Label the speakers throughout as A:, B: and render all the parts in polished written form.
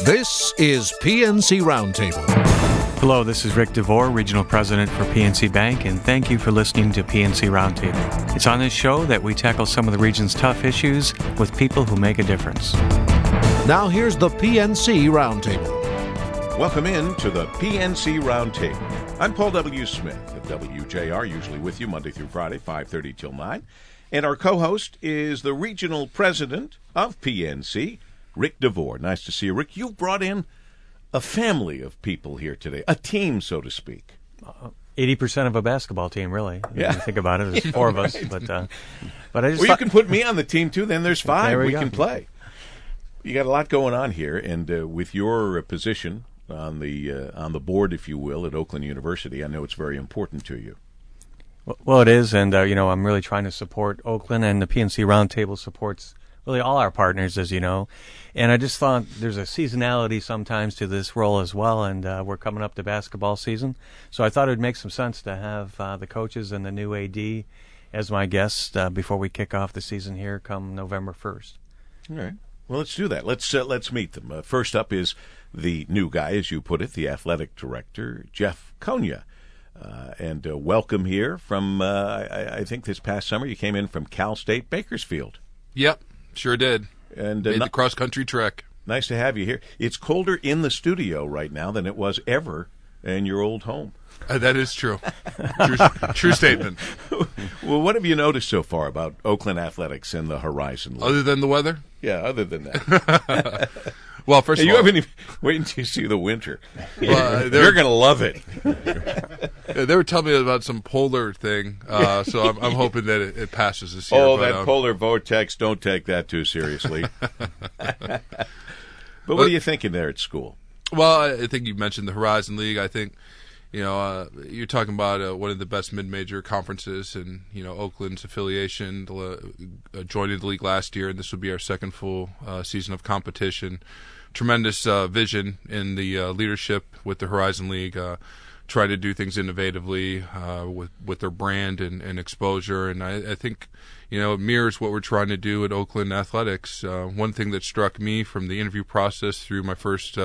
A: This is PNC Roundtable.
B: Hello, this is Ric DeVore, Regional President for PNC Bank, and thank you for listening to PNC Roundtable. It's on this show that we tackle some of the region's tough issues with people who make a difference.
A: Now here's the PNC Roundtable.
C: Welcome in to the PNC Roundtable. I'm Paul W. Smith of WJR, usually with you Monday through Friday, 5:30 till 9. And our co-host is the Regional President of PNC, Ric DeVore. Nice to see you, Ric. You've brought in a family of people here today, a team, so to speak.
B: 80% of a basketball team, really.
C: Yeah.
B: When you think about it, there's four of us. But I just
C: you can put me on the team, too. Then there's five.
B: There we
C: can play. You got a lot going on here, and with your position on the board, if you will, at Oakland University, I know it's very important to you.
B: Well, it is, and I'm really trying to support Oakland, and the PNC Roundtable supports really all our partners, as you know. And I just thought there's a seasonality sometimes to this role as well, and we're coming up to basketball season. So I thought it would make some sense to have the coaches and the new AD as my guests before we kick off the season here come November 1st.
C: All right. Well, let's do that. Let's meet them. First up is the new guy, as you put it, the athletic director, Jeff Konya. And welcome here from, I think this past summer you came in from Cal State Bakersfield.
D: Yep, sure did.
C: And
D: made the cross-country trek.
C: Nice to have you here. It's colder in the studio right now than it was ever in your old home.
D: That is true. True statement.
C: Well, what have you noticed so far about Oakland athletics and the Horizon League?
D: Other than the weather?
C: Yeah, other than that.
D: Well, first of all,
C: you haven't even wait until you see the winter.
D: Well,
C: you're going to love it.
D: They were telling me about some polar thing, so I'm hoping that it passes this year.
C: Oh, that polar vortex! Don't take that too seriously. But what are you thinking there at school?
D: Well, I think you mentioned the Horizon League. I think you're talking about one of the best mid-major conferences, and Oakland's affiliation joined the league last year, and this will be our second full season of competition. Tremendous vision in the leadership with the Horizon League, try to do things innovatively with their brand and exposure, and I think it mirrors what we're trying to do at Oakland Athletics. One thing that struck me from the interview process through my first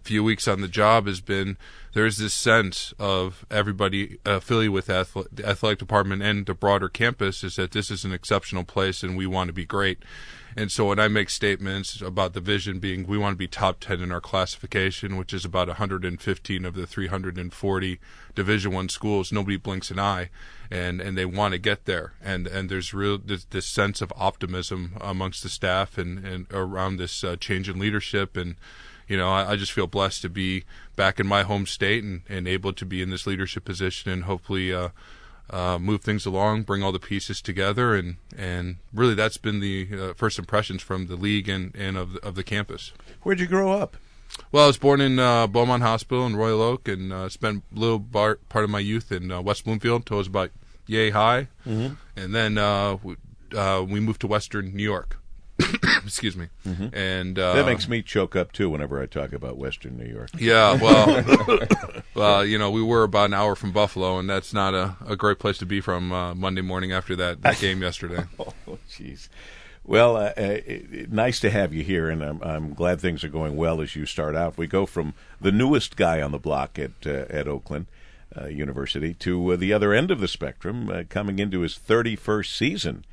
D: few weeks on the job has been there's this sense of everybody affiliated with the athletic department and the broader campus is that this is an exceptional place and we want to be great. And so when I make statements about the vision being we want to be top 10 in our classification, which is about 115 of the 340 Division I schools, nobody blinks an eye, and they want to get there. And there's this sense of optimism amongst the staff and around this change in leadership. And I just feel blessed to be back in my home state and able to be in this leadership position and hopefully move things along, bring all the pieces together, and really that's been the first impressions from the league and of the campus.
C: Where'd you grow up?
D: Well, I was born in Beaumont Hospital in Royal Oak and spent a little part of my youth in West Bloomfield until I was about yay high. Mm-hmm. And then we moved to Western New York. Excuse me. Mm-hmm. And
C: that makes me choke up too whenever I talk about Western New York.
D: Yeah, well, we were about an hour from Buffalo, and that's not a great place to be from Monday morning after that game yesterday.
C: Oh, jeez. Well, nice to have you here, and I'm glad things are going well as you start out. We go from the newest guy on the block at Oakland University to the other end of the spectrum, coming into his 31st season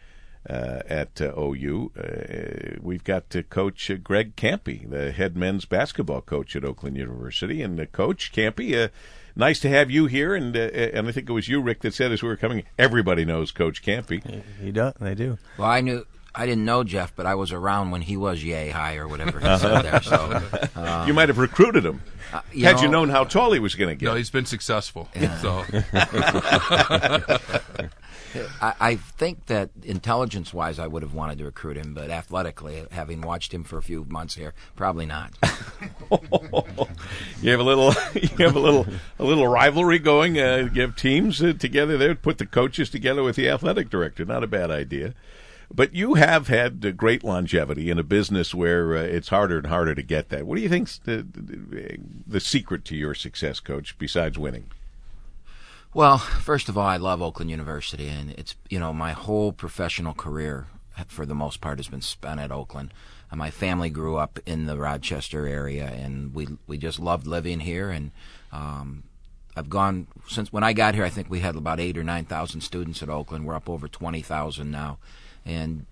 C: at OU. We've got Coach Greg Kampe, the head men's basketball coach at Oakland University. And Coach Kampe, nice to have you here. And I think it was you, Ric, that said as we were coming, everybody knows Coach Kampe.
B: They do.
E: Well, I didn't know Jeff, but I was around when he was yay high or whatever he said there. So
C: you might have recruited him. You known how tall he was going to get.
D: No, he's been successful.
E: Yeah.
D: So.
E: I think that intelligence-wise I would have wanted to recruit him, but athletically, having watched him for a few months here, probably not.
C: You have a little rivalry going. You have teams together there. Put the coaches together with the athletic director. Not a bad idea. But you have had great longevity in a business where it's harder and harder to get that. What do you think's the secret to your success, Coach, besides winning?
E: Well, first of all, I love Oakland University, and it's my whole professional career, for the most part, has been spent at Oakland. my family grew up in the Rochester area, and we just loved living here. And I've gone since when I got here. I think we had about 8,000 or 9,000 students at Oakland. We're up over 20,000 now, and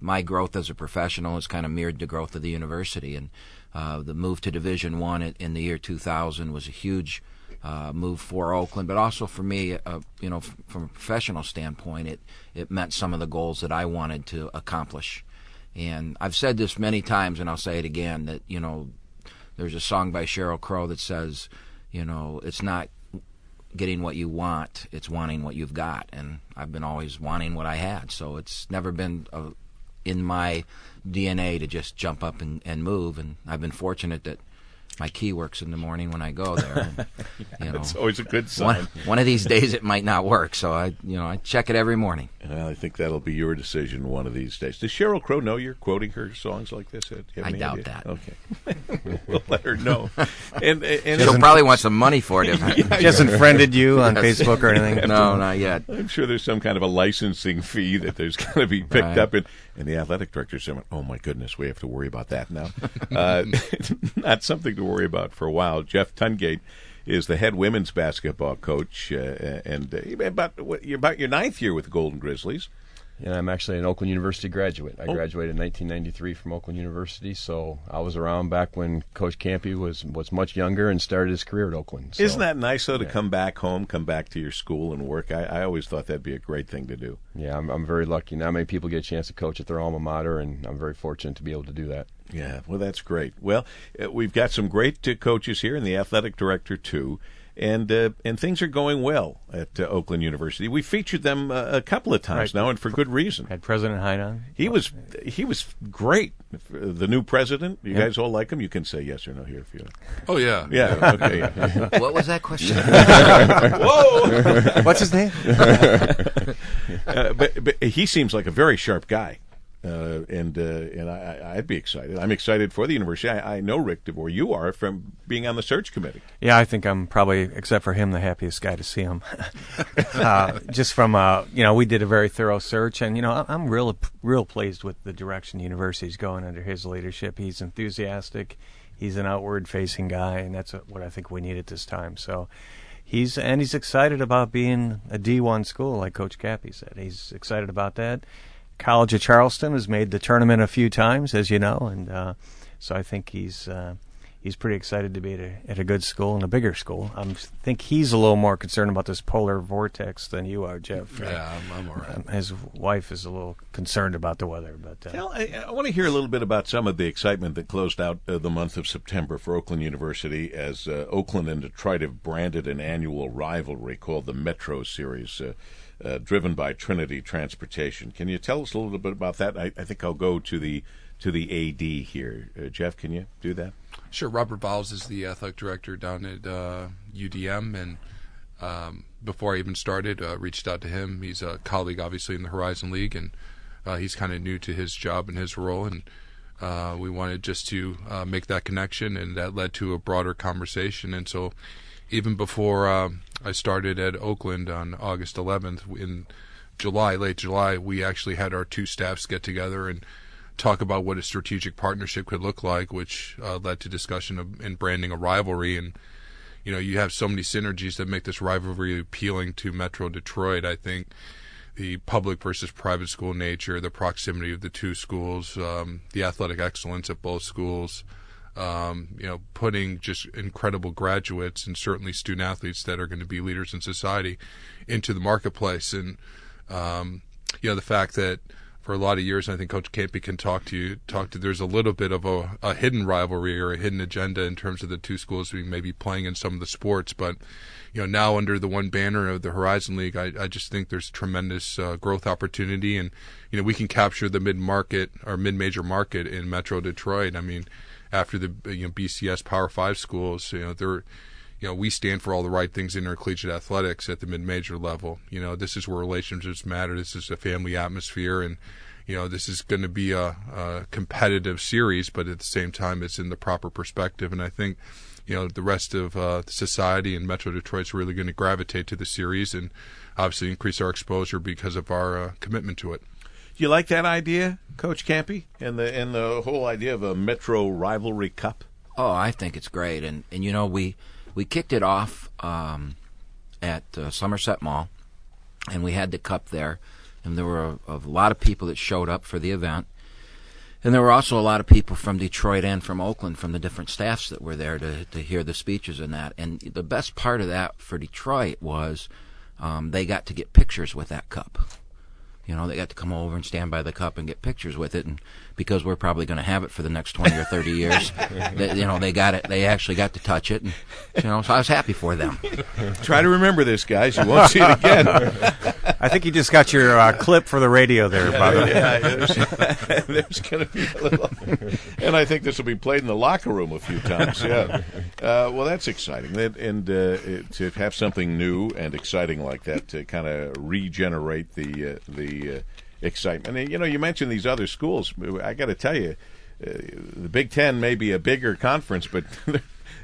E: my growth as a professional has kind of mirrored the growth of the university. And the move to Division I in the year 2000 was a huge move for Oakland, but also for me, from a professional standpoint, it meant some of the goals that I wanted to accomplish. And I've said this many times, and I'll say it again, that, there's a song by Sheryl Crow that says, it's not getting what you want, it's wanting what you've got. And I've been always wanting what I had, so it's never been in my DNA to just jump up and move. And I've been fortunate that my key works in the morning when I go there. And,
C: That's always a good sign.
E: One of these days it might not work, so I check it every morning.
C: Well, I think that'll be your decision one of these days. Does Sheryl Crow know you're quoting her songs like this?
E: I doubt that.
C: Okay, we'll let her know. And
E: she'll probably want some money for it.
B: She hasn't friended you on Facebook or anything?
E: No, not yet.
C: I'm sure there's some kind of a licensing fee that there's going to be picked up, and the athletic director said, "Oh my goodness, we have to worry about that now." Not something to worry about for a while. Jeff Tungate is the head women's basketball coach, and you're about your 9th year with the Golden Grizzlies.
F: And I'm actually an Oakland University graduate. I graduated in 1993 from Oakland University, so I was around back when Coach Kampe was much younger and started his career at Oakland. So,
C: isn't that nice, though, to come back home, come back to your school and work? I always thought that'd be a great thing to do.
F: Yeah, I'm very lucky. Not many people get a chance to coach at their alma mater, and I'm very fortunate to be able to do that.
C: Yeah, well, that's great. Well, we've got some great coaches here, and the athletic director, too. And things are going well at Oakland University. We featured them a couple of times now, and for good reason.
B: Had President Hyde on.
C: He was great. The new president. You guys all like him? You can say yes or no here if you.
D: Oh yeah.
C: Yeah. Okay.
E: What was that question?
C: Whoa.
B: What's his name?
C: But he seems like a very sharp guy. And I'd be excited. I'm excited for the university. I know Ric DeVore. You are, from being on the search committee.
B: Yeah, I think I'm probably, except for him, the happiest guy to see him. Just from, we did a very thorough search, and, I'm real pleased with the direction the university's going under his leadership. He's enthusiastic. He's an outward-facing guy, and that's what I think we need at this time. So he's excited about being a D1 school, like Coach Kampe said. He's excited about that. College of Charleston has made the tournament a few times, as you know, and so I think he's pretty excited to be at a good school and a bigger school. I think he's a little more concerned about this polar vortex than you are, Jeff.
D: Yeah, I'm all right.
B: His wife is a little concerned about the weather. But
C: I want to hear a little bit about some of the excitement that closed out the month of September for Oakland University, as Oakland and Detroit have branded an annual rivalry called the Metro Series, driven by Trinity Transportation. Can you tell us a little bit about that? I think I'll go to the AD here. Jeff, can you do that?
D: Sure. Robert Bowles is the athletic director down at UDM, and before I even started, reached out to him. He's a colleague, obviously, in the Horizon League, and he's kind of new to his job and his role, and we wanted just to make that connection, and that led to a broader conversation. And so even before I started at Oakland on August 11th, in late July, we actually had our two staffs get together and talk about what a strategic partnership could look like, which led to discussion of and branding a rivalry. And you have so many synergies that make this rivalry appealing to Metro Detroit. I think the public versus private school nature, the proximity of the two schools, the athletic excellence at both schools, putting just incredible graduates and certainly student athletes that are going to be leaders in society into the marketplace. And the fact that for a lot of years, I think Coach Kampe can talk to, there's a little bit of a hidden rivalry or a hidden agenda in terms of the two schools being maybe playing in some of the sports. But, now under the one banner of the Horizon League, I just think there's tremendous growth opportunity. And, we can capture the mid-market or mid-major market in Metro Detroit. I mean, after the BCS Power 5 schools, we stand for all the right things in intercollegiate athletics at the mid-major level. This is where relationships matter. This is a family atmosphere, and this is going to be a competitive series, but at the same time, it's in the proper perspective. And I think the rest of society and Metro Detroit's really going to gravitate to the series and obviously increase our exposure because of our commitment to it.
C: you like that idea, Coach Kampe, and the whole idea of a Metro Rivalry Cup?
E: Oh, I think it's great, and you know, we kicked it off at Somerset Mall, and we had the cup there, and there were a lot of people that showed up for the event, and there were also a lot of people from Detroit and from Oakland, from the different staffs that were there to hear the speeches and that. And the best part of that for Detroit was they got to get pictures with that cup. You know, they got to come over and stand by the cup and get pictures with it, and because we're probably going to have it for the next 20 or 30 years, they got it. They actually got to touch it, and so I was happy for them.
C: Try to remember this, guys. You won't see it again.
B: I think you just got your clip for the radio there, Bob.
C: Yeah, there's going to be a little, and I think this will be played in the locker room a few times. Yeah, well, that's exciting, and to have something new and exciting like that to kind of regenerate the excitement. And, you know, you mentioned these other schools. I got to tell you, the Big Ten may be a bigger conference, but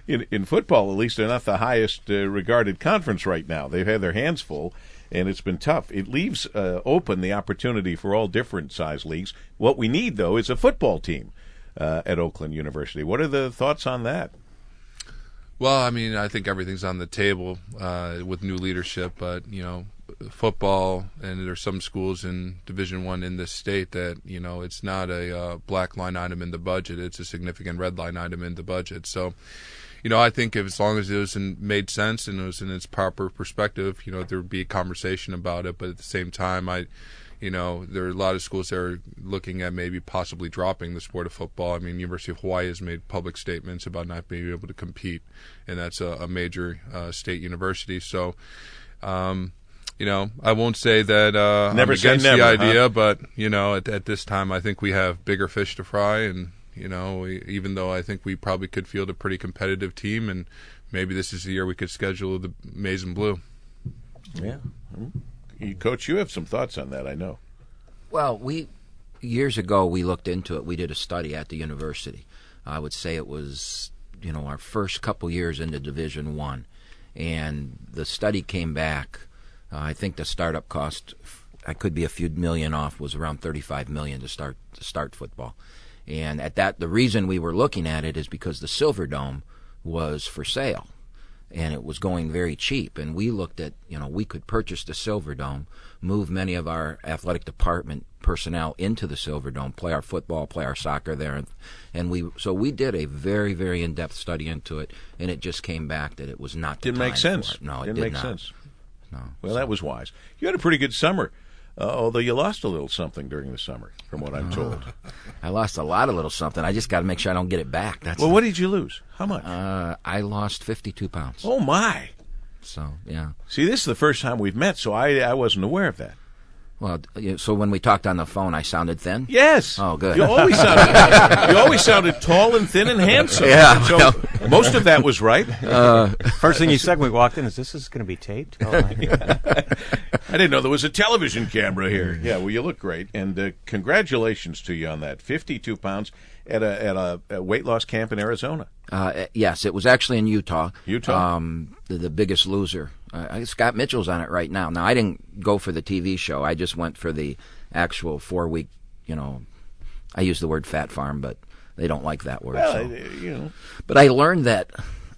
C: in football, at least, they're not the highest regarded conference right now. They've had their hands full, and it's been tough. It leaves open the opportunity for all different size leagues. What we need, though, is a football team at Oakland University. What are the thoughts on that?
D: Well, I mean, I think everything's on the table with new leadership, but, you know, football, and there's some schools in Division I in this state that, you know, it's not a black line item in the budget. It's a significant red line item in the budget. So, you know, I think as long as it was made sense and it was in its proper perspective, you know, there would be a conversation about it. But at the same time, you know, there are a lot of schools that are looking at maybe possibly dropping the sport of football. I mean, University of Hawaii has made public statements about not being able to compete, and that's a major state university. So, you know, I won't say that I'm against the idea, but, you know, at this time, I think we have bigger fish to fry. And, you know, even though I think we probably could field a pretty competitive team, and maybe this is the year we could schedule the maize and blue.
C: Yeah. Coach, you have some thoughts on that, I know.
E: Well, years ago, we looked into it. We did a study at the university. I would say it was, you know, our first couple years into Division I. And the study came back. I think the startup cost, I could be a few million off, was around $35 million to start football. And at that, the reason we were looking at it is because the Silver Dome was for sale, and it was going very cheap. And we looked at, you know, we could purchase the Silver Dome, move many of our athletic department personnel into the Silver Dome, play our football, play our soccer there, and we did a very, very in-depth study into it, and it just came back that it was not the
C: Didn't
E: time
C: make sense.
E: for it. No, it
C: didn't
E: did
C: make
E: not.
C: sense.
E: No.
C: Well, that was wise. You had a pretty good summer, although you lost a little something during the summer, from what I'm told.
E: I lost a lot of little something. I just got to make sure I don't get it back. That's
C: Well, what did you lose? How much?
E: I lost 52 pounds.
C: Oh, my.
E: So, yeah.
C: See, this is the first time we've met, so I wasn't aware of that.
E: Well, so when we talked on the phone, I sounded thin?
C: Yes.
E: Oh, good.
C: You always sounded tall and thin and handsome.
E: Yeah.
C: So most of that was right.
B: First thing you said when we walked in is, "This is going to be taped?" Oh,
C: I didn't know there was a television camera here. Yeah, well, you look great, and congratulations to you on that. 52 pounds at a weight loss camp in Arizona.
E: Yes, it was actually in Utah.
C: Utah.
E: The Biggest Loser. Scott Mitchell's on it right now. Now, I didn't go for the TV show. I just went for the actual 4-week, you know, I use the word fat farm, but they don't like that word.
C: Well,
E: so.
C: you know.
E: But I learned that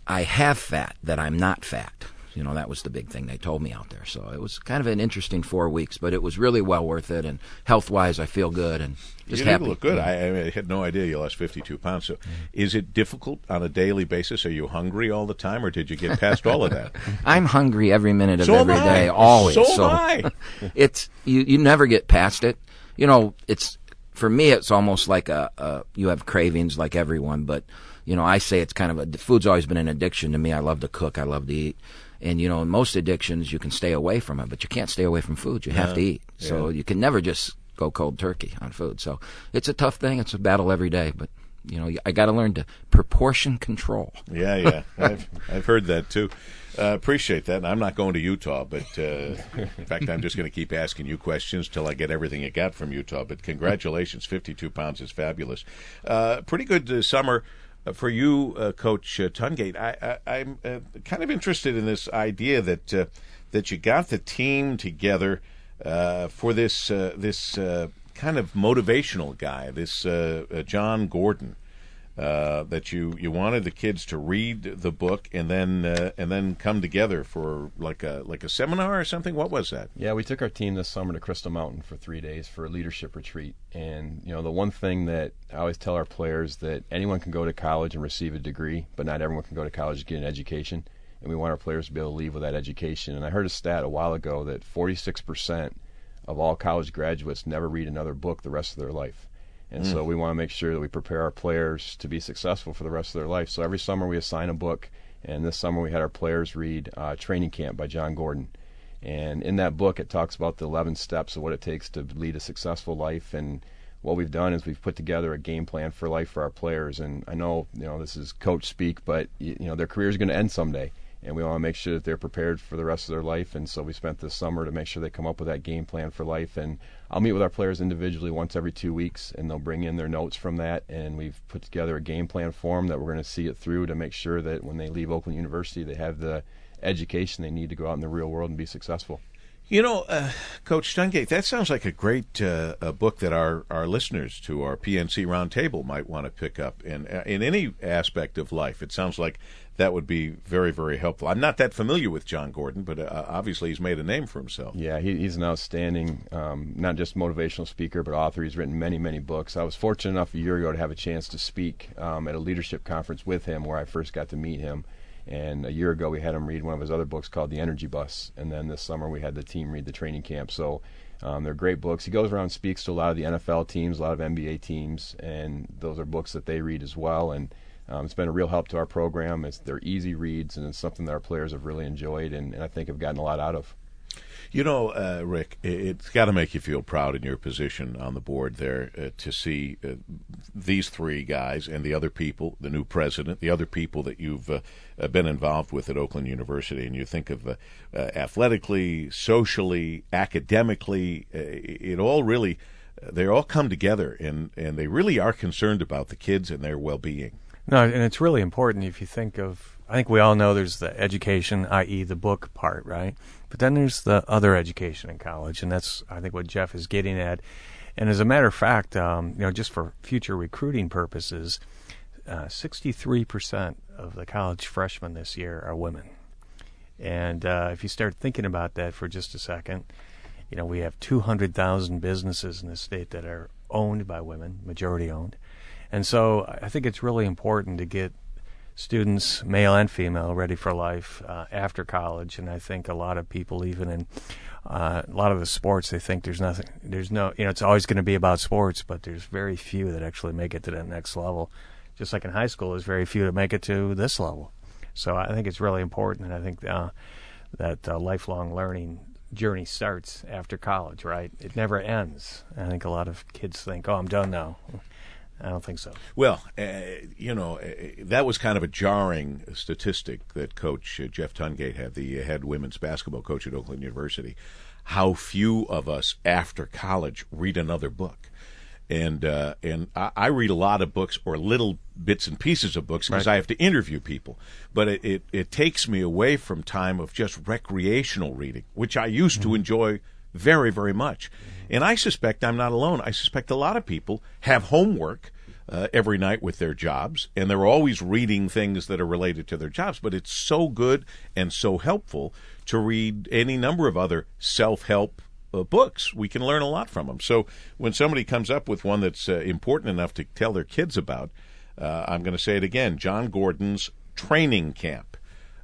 E: I have fat, that I'm not fat. You know, that was the big thing they told me out there. So it was kind of an interesting 4 weeks, but it was really well worth it. And health-wise, I feel good and just
C: you
E: happy.
C: You look good. I had no idea you lost 52 pounds. So is it difficult on a daily basis? Are you hungry all the time, or did you get past all of that?
E: I'm hungry every minute of
C: So
E: every
C: am I.
E: day, always.
C: So am I.
E: It's you never get past it. You know, it's for me, it's almost like you have cravings like everyone, but you know, I say it's kind of food's always been an addiction to me. I love to cook. I love to eat. And, you know, in most addictions, you can stay away from it, but you can't stay away from food. You have to eat. So you can never just go cold turkey on food. So it's a tough thing. It's a battle every day. But, you know, I got to learn to proportion control.
C: Yeah. I've heard that, too. Appreciate that. And I'm not going to Utah, but in fact, I'm just going to keep asking you questions till I get everything you got from Utah. But congratulations. 52 pounds is fabulous. Pretty good summer. For you, Coach Tungate, I'm kind of interested in this idea that you got the team together for this kind of motivational guy, this John Gordon, that you wanted the kids to read the book and then come together for like a seminar or something. What was that?
F: Yeah, we took our team this summer to Crystal Mountain for 3 days for a leadership retreat. And the one thing that I always tell our players, that anyone can go to college and receive a degree, but not everyone can go to college to get an education. And we want our players to be able to leave with that education. And I heard a stat a while ago that 46% of all college graduates never read another book the rest of their life. And so we want to make sure that we prepare our players to be successful for the rest of their life. So every summer we assign a book, and this summer we had our players read Training Camp by John Gordon. And in that book it talks about the 11 steps of what it takes to lead a successful life. And what we've done is we've put together a game plan for life for our players. And I know, this is coach speak, but their career is going to end someday. And we want to make sure that they're prepared for the rest of their life. And so we spent this summer to make sure they come up with that game plan for life. And I'll meet with our players individually once every 2 weeks, and they'll bring in their notes from that. And we've put together a game plan for them that we're going to see it through to make sure that when they leave Oakland University, they have the education they need to go out in the real world and be successful.
C: Coach Tungate, that sounds like a great a book that our listeners to our PNC Roundtable might want to pick up in any aspect of life. It sounds like that would be very, very helpful. I'm not that familiar with John Gordon, but obviously he's made a name for himself.
F: Yeah, he's an outstanding, not just motivational speaker, but author. He's written many, many books. I was fortunate enough a year ago to have a chance to speak at a leadership conference with him where I first got to meet him. And a year ago, we had him read one of his other books called The Energy Bus. And then this summer, we had the team read The Training Camp. So they're great books. He goes around and speaks to a lot of the NFL teams, a lot of NBA teams, and those are books that they read as well. And it's been a real help to our program. They're easy reads, and it's something that our players have really enjoyed and I think have gotten a lot out of.
C: Rick, it's got to make you feel proud in your position on the board there to see these three guys and the other people, the new president, the other people that you've been involved with at Oakland University. And you think of athletically, socially, academically, it all really, they all come together and they really are concerned about the kids and their well-being.
B: No, and it's really important if you think of, I think we all know there's the education, i.e. the book part, right? But then there's the other education in college, and that's, I think, what Jeff is getting at. And as a matter of fact, just for future recruiting purposes, 63% of the college freshmen this year are women. And if you start thinking about that for just a second, we have 200,000 businesses in the state that are owned by women, majority owned. And so I think it's really important to get students, male and female, ready for life after college. And I think a lot of people, even in a lot of the sports, they think it's always going to be about sports, but there's very few that actually make it to that next level. Just like in high school, there's very few that make it to this level. So I think it's really important, and I think that lifelong learning journey starts after college, right? It never ends. I think a lot of kids think, I'm done now. I don't think so.
C: Well, that was kind of a jarring statistic that Coach Jeff Tungate had, the head women's basketball coach at Oakland University. How few of us after college read another book. And I read a lot of books or little bits and pieces of books because I have to interview people. But it takes me away from time of just recreational reading, which I used to enjoy very, very much. And I suspect I'm not alone. I suspect a lot of people have homework every night with their jobs, and they're always reading things that are related to their jobs. But it's so good and so helpful to read any number of other self-help books. We can learn a lot from them. So when somebody comes up with one that's important enough to tell their kids about, I'm going to say it again, John Gordon's Training Camp.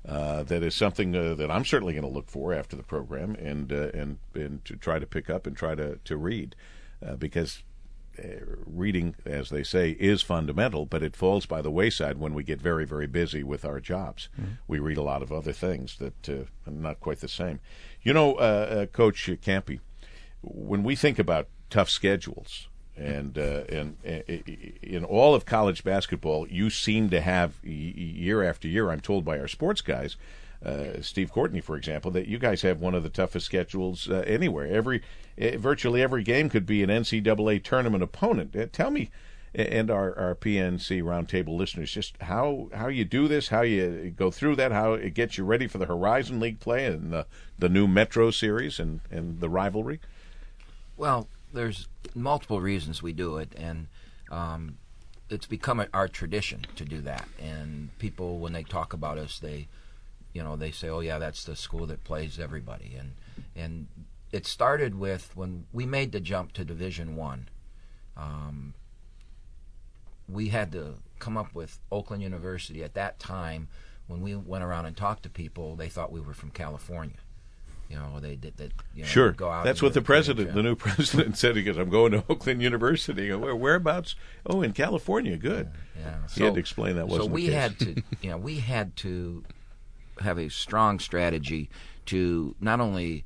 C: That is something that I'm certainly going to look for after the program and to try to pick up and try to read because reading, as they say, is fundamental, but it falls by the wayside when we get very, very busy with our jobs. Mm-hmm. We read a lot of other things that are not quite the same. Coach Kampe, when we think about tough schedules, and in all of college basketball, you seem to have year after year, I'm told by our sports guys, Steve Courtney, for example, that you guys have one of the toughest schedules anywhere. Virtually every game could be an NCAA tournament opponent. Tell me, and our PNC Roundtable listeners, just how you do this, how you go through that, how it gets you ready for the Horizon League play and the new Metro Series and the rivalry.
E: Well, there's multiple reasons we do it, and it's become our tradition to do that. And people, when they talk about us, they say, "Oh yeah, that's the school that plays everybody." And it started with when we made the jump to Division I. We had to come up with Oakland University. At that time, when we went around and talked to people, they thought we were from California. They did that.
C: Sure,
E: go out
C: that's what the new president said. He goes, "I'm going to Oakland University." Whereabouts? Oh, in California. Good.
E: Yeah.
C: He had to explain that wasn't the case.
E: We had to have a strong strategy to not only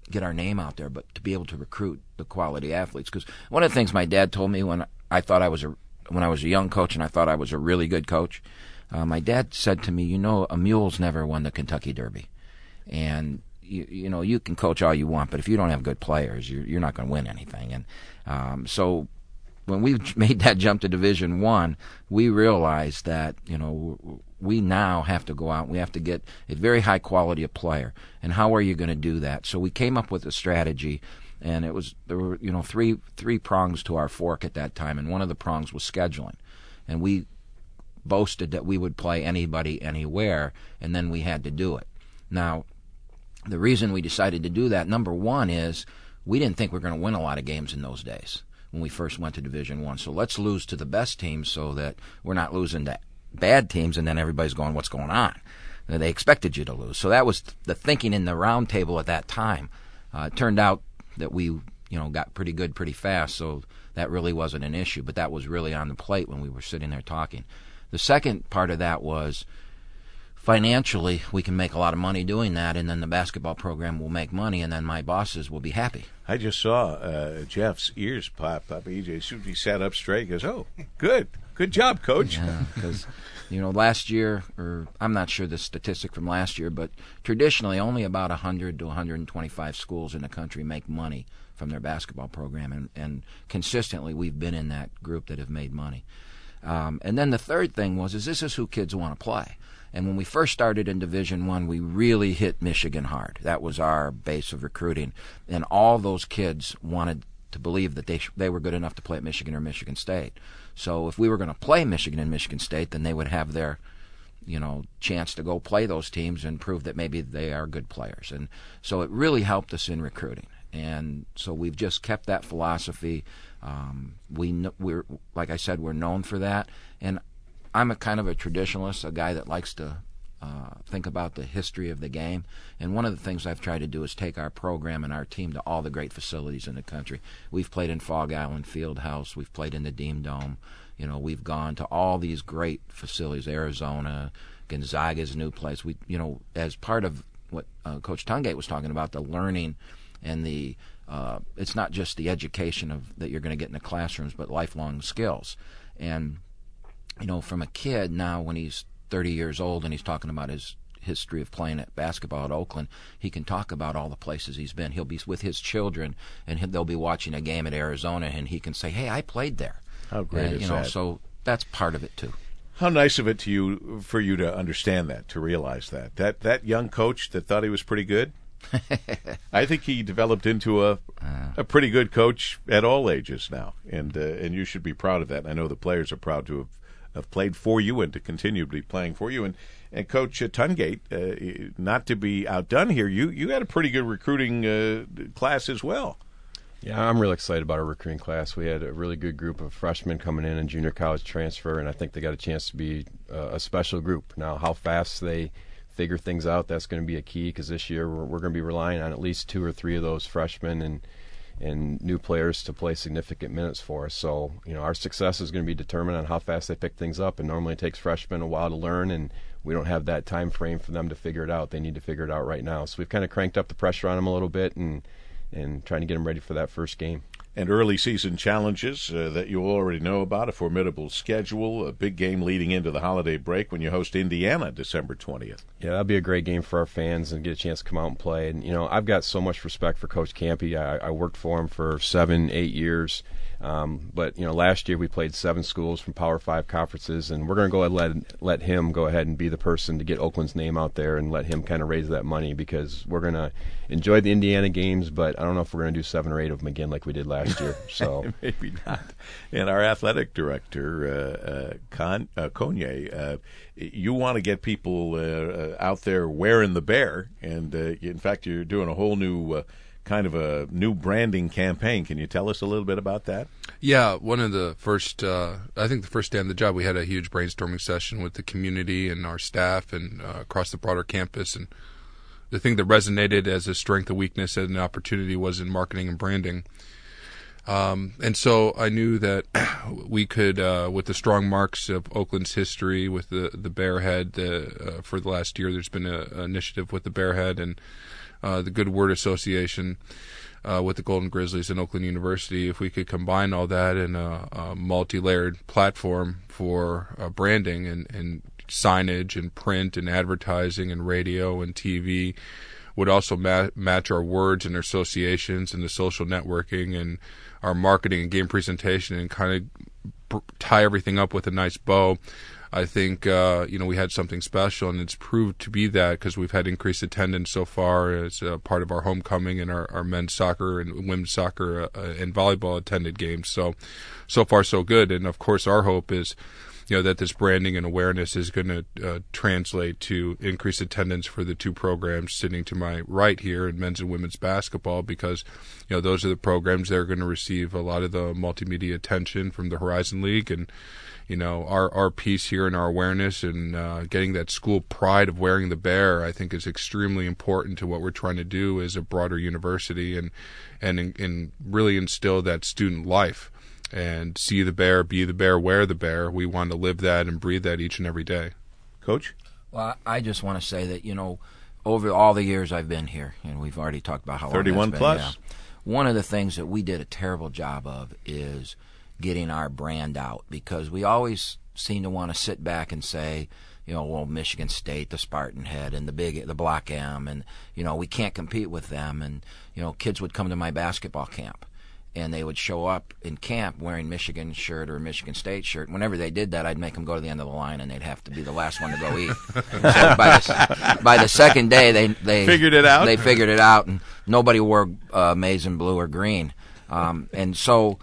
E: get our name out there, but to be able to recruit the quality athletes. Because one of the things my dad told me when I was a young coach and I thought I was a really good coach, my dad said to me, "A mule's never won the Kentucky Derby. And you can coach all you want, but if you don't have good players, you're not going to win anything." And so when we made that jump to Division I, we realized that we now have to go out and we have to get a very high quality of player. And how are you going to do that? So we came up with a strategy, and there were three prongs to our fork at that time, and one of the prongs was scheduling. And we boasted that we would play anybody anywhere, and then we had to do it. Now, the reason we decided to do that, number one, is we didn't think we were going to win a lot of games in those days when we first went to Division I. So let's lose to the best teams so that we're not losing to bad teams, and then everybody's going, "What's going on?" And they expected you to lose. So that was the thinking in the round table at that time. It turned out that we got pretty good pretty fast, so that really wasn't an issue. But that was really on the plate when we were sitting there talking. The second part of that was, financially, we can make a lot of money doing that, and then the basketball program will make money, and then my bosses will be happy.
C: I just saw Jeff's ears pop up. He sat up straight. He goes, "Oh, good job, Coach."
E: Yeah, because last year, or I'm not sure the statistic from last year, but traditionally only about 100 to 125 schools in the country make money from their basketball program, and consistently we've been in that group that have made money. And then the third thing was, this is who kids want to play. And when we first started in Division I, we really hit Michigan hard. That was our base of recruiting. And all those kids wanted to believe that they were good enough to play at Michigan or Michigan State. So if we were going to play Michigan and Michigan State, then they would have their chance to go play those teams and prove that maybe they are good players. And so it really helped us in recruiting. And so we've just kept that philosophy. We're, like I said, we're known for that. And I'm a kind of a traditionalist, a guy that likes to think about the history of the game. And one of the things I've tried to do is take our program and our team to all the great facilities in the country. We've played in Fog Island Fieldhouse. We've played in the Dean Dome. We've gone to all these great facilities, Arizona, Gonzaga's new place. We, as part of what Coach Tungate was talking about, the learning and the it's not just the education that you're going to get in the classrooms, but lifelong skills. And from a kid now, when he's 30 years old and he's talking about his history of playing at basketball at Oakland, he can talk about all the places he's been. He'll be with his children, and they'll be watching a game at Arizona, and he can say, "Hey, I played there."
C: How great is that?
E: So that's part of it too.
C: How nice of it for you to understand that, to realize that young coach that thought he was pretty good. I think he developed into a pretty good coach at all ages now, and you should be proud of that. And I know the players are proud to have played for you and to continue to be playing for you. And Coach Tungate, not to be outdone here, you had a pretty good recruiting class as well.
F: Yeah, I'm really excited about our recruiting class. We had a really good group of freshmen coming in and junior college transfer, and I think they got a chance to be a special group. Now, how fast they figure things out, that's going to be a key, because this year we're going to be relying on at least 2 or 3 of those freshmen and new players to play significant minutes for us. So, our success is going to be determined on how fast they pick things up, and normally it takes freshmen a while to learn, and we don't have that time frame for them to figure it out. They need to figure it out right now. So we've kind of cranked up the pressure on them a little bit and trying to get them ready for that first game.
C: And early season challenges that you already know about, a formidable schedule, a big game leading into the holiday break when you host Indiana December 20th.
F: Yeah, that'll be a great game for our fans and get a chance to come out and play. And, I've got so much respect for Coach Kampe. I worked for him for 7-8 years. But last year we played 7 schools from Power 5 conferences, and we're going to go ahead and let him go ahead and be the person to get Oakland's name out there and let him kind of raise that money, because we're going to enjoy the Indiana games, but I don't know if we're going to do 7 or 8 of them again like we did last year. So
C: maybe not. And our athletic director, Konya, you want to get people out there wearing the bear, and in fact, you're doing a whole new kind of a new branding campaign. Can you tell us a little bit about that?
D: Yeah, one of the first, I think the first day on the job, we had a huge brainstorming session with the community and our staff and across the broader campus. And the thing that resonated as a strength, a weakness, and an opportunity was in marketing and branding. And so I knew that we could, with the strong marks of Oakland's history, with the Bearhead, for the last year, there's been an initiative with the Bearhead and the Good Word Association with the Golden Grizzlies and Oakland University. If we could combine all that in a multi-layered platform for branding and signage and print and advertising and radio and TV, would also match our words and our associations and the social networking and our marketing and game presentation, and kind of tie everything up with a nice bow. I think we had something special, and it's proved to be that, because we've had increased attendance so far as part of our homecoming and our men's soccer and women's soccer and volleyball attended games. So far so good. And of course, our hope is that this branding and awareness is going to translate to increased attendance for the 2 programs sitting to my right here in men's and women's basketball, because those are the programs that are going to receive a lot of the multimedia attention from the Horizon League. And our piece here and our awareness and getting that school pride of wearing the bear, I think, is extremely important to what we're trying to do as a broader university, and really instill that student life and see the bear, be the bear, wear the bear. We want to live that and breathe that each and every day.
C: Coach?
E: Well, I just want to say that, over all the years I've been here, and we've already talked about how long
C: 31
E: that's
C: plus.
E: been, one of the things that we did a terrible job of is getting our brand out, because we always seem to want to sit back and say, Michigan State, the Spartan Head, and the Block M, and we can't compete with them. And kids would come to my basketball camp, and they would show up in camp wearing Michigan shirt or Michigan State shirt. Whenever they did that, I'd make them go to the end of the line, and they'd have to be the last one to go eat. So by the second day, they
C: figured it out.
E: They figured it out, and nobody wore maize and blue or green. And so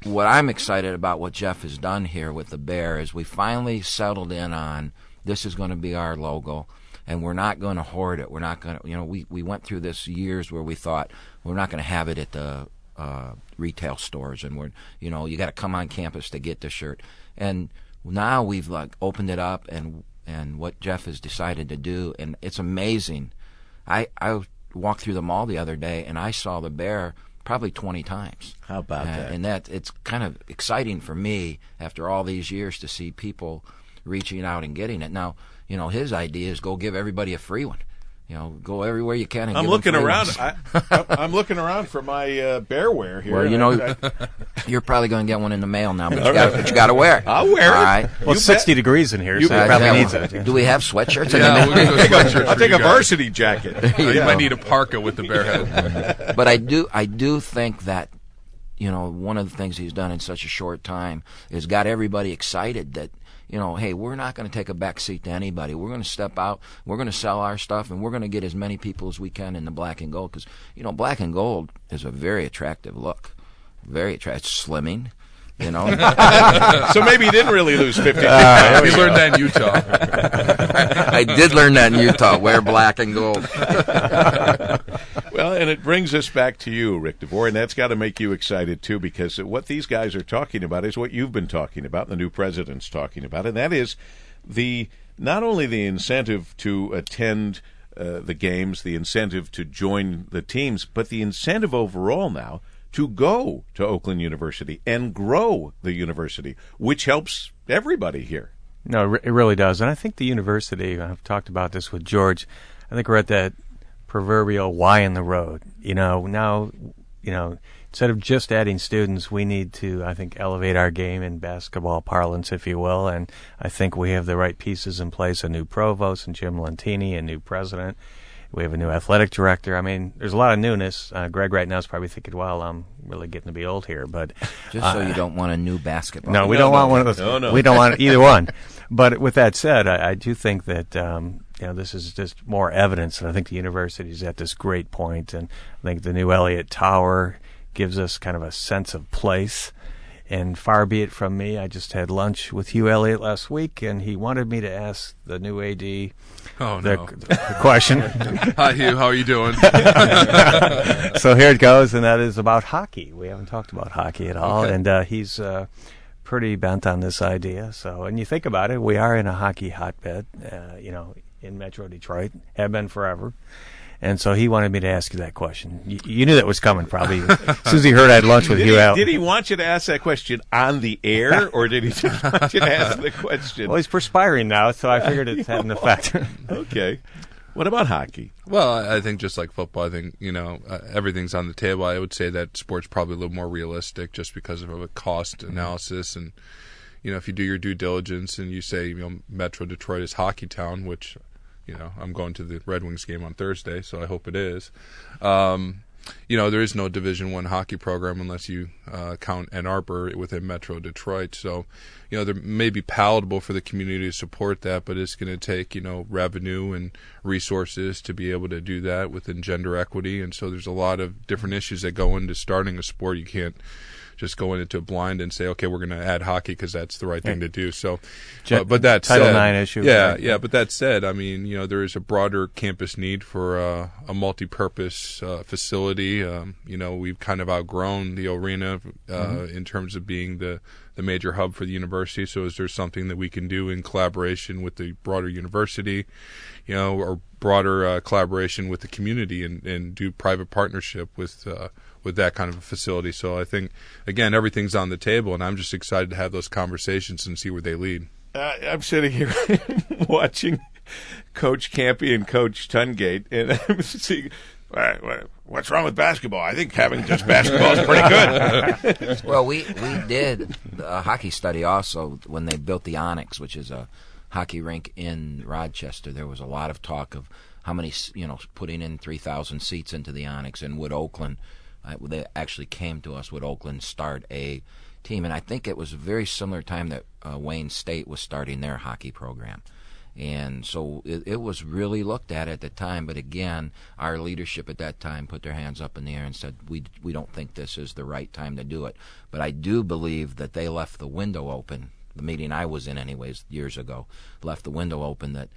E: what I'm excited about, what Jeff has done here with the bear, is we finally settled in on this is going to be our logo, and we're not going to hoard it. We're not going to, we went through this years where we thought we're not going to have it at the retail stores, and we're, you got to come on campus to get the shirt. And now we've opened it up, and what Jeff has decided to do, and it's amazing. I walked through the mall the other day, and I saw the bear probably 20 times.
C: How about that?
E: And it's kind of exciting for me after all these years to see people reaching out and getting it. Now, his idea is go give everybody a free one. Go everywhere you can. And
C: I'm
E: give
C: looking
E: them free
C: around.
E: ones.
C: I'm looking around for my bear wear here.
E: Well, you're probably going to get one in the mail now, but you got to wear it.
C: I'll wear it.
E: All right.
B: Well, it's 60 degrees in here, so it probably needs it.
E: Do we have sweatshirts?
D: Yeah, we're going to go sweatshirts.
C: I'll take a varsity jacket.
D: You might need a parka with the bear head.
E: But I do think that, one of the things he's done in such a short time is got everybody excited that, hey, we're not going to take a back seat to anybody. We're going to step out. We're going to sell our stuff, and we're going to get as many people as we can in the black and gold, because, black and gold is a very attractive look. Very attractive. It's slimming.
C: So maybe he didn't really lose 50
D: We learned that in Utah.
E: I did learn that in Utah. Wear black and gold.
C: Well, and it brings us back to you, Ric DeVore, and that's got to make you excited, too, because what these guys are talking about is what you've been talking about, the new president's talking about, and that is not only the incentive to attend the games, the incentive to join the teams, but the incentive overall now to go to Oakland University and grow the university, which helps everybody here.
B: No, it really does. And I think the university, I've talked about this with George, I think we're at that proverbial Y in the road. Now, instead of just adding students, we need to, I think, elevate our game in basketball parlance, if you will. And I think we have the right pieces in place, a new provost and Jim Lentini, a new president. We have a new athletic director. I mean, there's a lot of newness. Greg right now is probably thinking, well, I'm really getting to be old here. But
E: just so you don't want a new basketball.
B: No, we don't want one of those.
C: No.
B: We don't want either one. But with that said, I do think that this is just more evidence. And I think the university is at this great point. And I think the new Elliott Tower gives us kind of a sense of place. And far be it from me, I just had lunch with Hugh Elliott last week, and he wanted me to ask the new AD the question.
D: Hi, Hugh. How are you doing?
B: So here it goes, and that is about hockey. We haven't talked about hockey at all,
D: Okay.
B: and he's pretty bent on this idea. So, and you think about it, we are in a hockey hotbed, in Metro Detroit, have been forever. And so he wanted me to ask you that question. You knew that was coming, probably. As soon as he heard I had lunch with you.
C: Did he want you to ask that question on the air, or did he just want you to ask the question?
B: Well, he's perspiring now, so I figured it's had an effect.
C: Okay. What about hockey?
D: Well, I think just like football, I think, everything's on the table. I would say that sport's probably a little more realistic just because of a cost analysis. And, if you do your due diligence and you say, Metro Detroit is hockey town, which, I'm going to the Red Wings game on Thursday, so I hope it is. There is no Division I hockey program unless you count Ann Arbor within Metro Detroit. So, there may be palatable for the community to support that, but it's going to take, revenue and resources to be able to do that within gender equity. And so there's a lot of different issues that go into starting a sport. You can't just go into it blind and say, okay, we're going to add hockey because that's the right thing to do. So, but that
B: Title
D: said,
B: IX issue.
D: Yeah. But that said, I mean, there is a broader campus need for a multi-purpose facility. We've kind of outgrown the arena in terms of being the major hub for the university. So, is there something that we can do in collaboration with the broader university, or broader collaboration with the community and do private partnership with that kind of a facility? So I think, again, everything's on the table, and I'm just excited to have those conversations and see where they lead.
C: I'm sitting here watching Coach Kampe and Coach Tungate, and I'm seeing, what's wrong with basketball? I think having just basketball is pretty good.
E: Well, we did a hockey study also when they built the Onyx, which is a hockey rink in Rochester. There was a lot of talk of how many, putting in 3,000 seats into the Onyx. And would Oakland, they actually came to us, would Oakland start a team? And I think it was a very similar time that Wayne State was starting their hockey program. And so it was really looked at the time. But again, our leadership at that time put their hands up in the air and said, we don't think this is the right time to do it. But I do believe that they left the window open. The meeting I was in anyways years ago left the window open that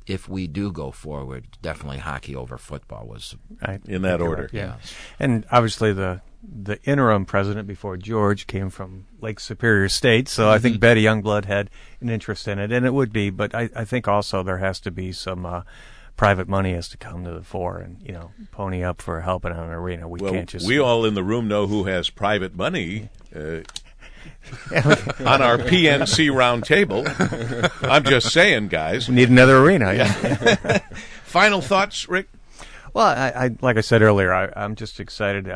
E: if we do go forward, definitely hockey over football was
B: Right.
C: In that order.
B: Right. Yeah. And obviously the interim president before George came from Lake Superior State, so I think Betty Youngblood had an interest in it, and it would be, but I think also there has to be some private money has to come to the fore and, pony up for helping out an arena.
C: We all in the room know who has private money on our PNC Roundtable. I'm just saying, guys.
B: We need another arena. Yeah.
C: Final thoughts, Rick?
B: Well, I like I said earlier, I'm just excited.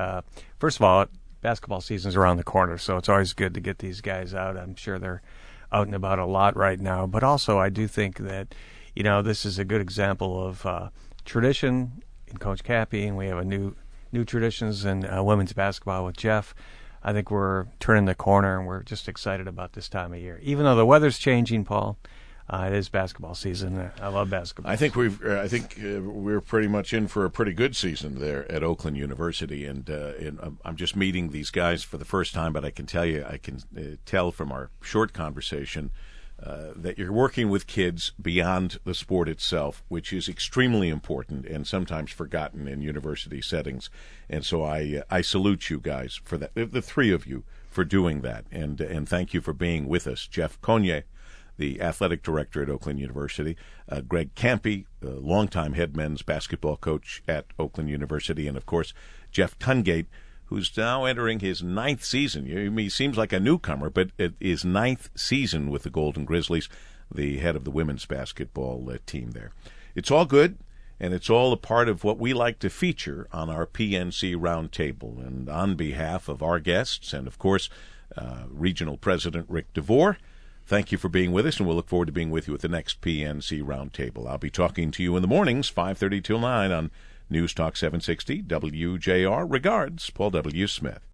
B: First of all, basketball season's around the corner, so it's always good to get these guys out. I'm sure they're out and about a lot right now. But also, I do think that, this is a good example of tradition in Coach Kampe, and we have a new traditions in women's basketball with Jeff. I think we're turning the corner, and we're just excited about this time of year. Even though the weather's changing, Paul, it is basketball season. I love basketball.
C: I think we're pretty much in for a pretty good season there at Oakland University, and I'm just meeting these guys for the first time. But I can tell from our short conversation that you're working with kids beyond the sport itself, which is extremely important and sometimes forgotten in university settings. And so I salute you guys for that, the three of you, for doing that, and thank you for being with us. Jeff Konya, the athletic director at Oakland University, Greg Kampe, longtime head men's basketball coach at Oakland University, and of course Jeff Tungate, who's now entering his 9th season. He seems like a newcomer, but his 9th season with the Golden Grizzlies, the head of the women's basketball team there. It's all good, and it's all a part of what we like to feature on our PNC Roundtable. And on behalf of our guests and, of course, Regional President Ric DeVore, thank you for being with us, and we'll look forward to being with you at the next PNC Roundtable. I'll be talking to you in the mornings, 5:30 till 9 on News Talk 760 WJR. Regards, Paul W. Smith.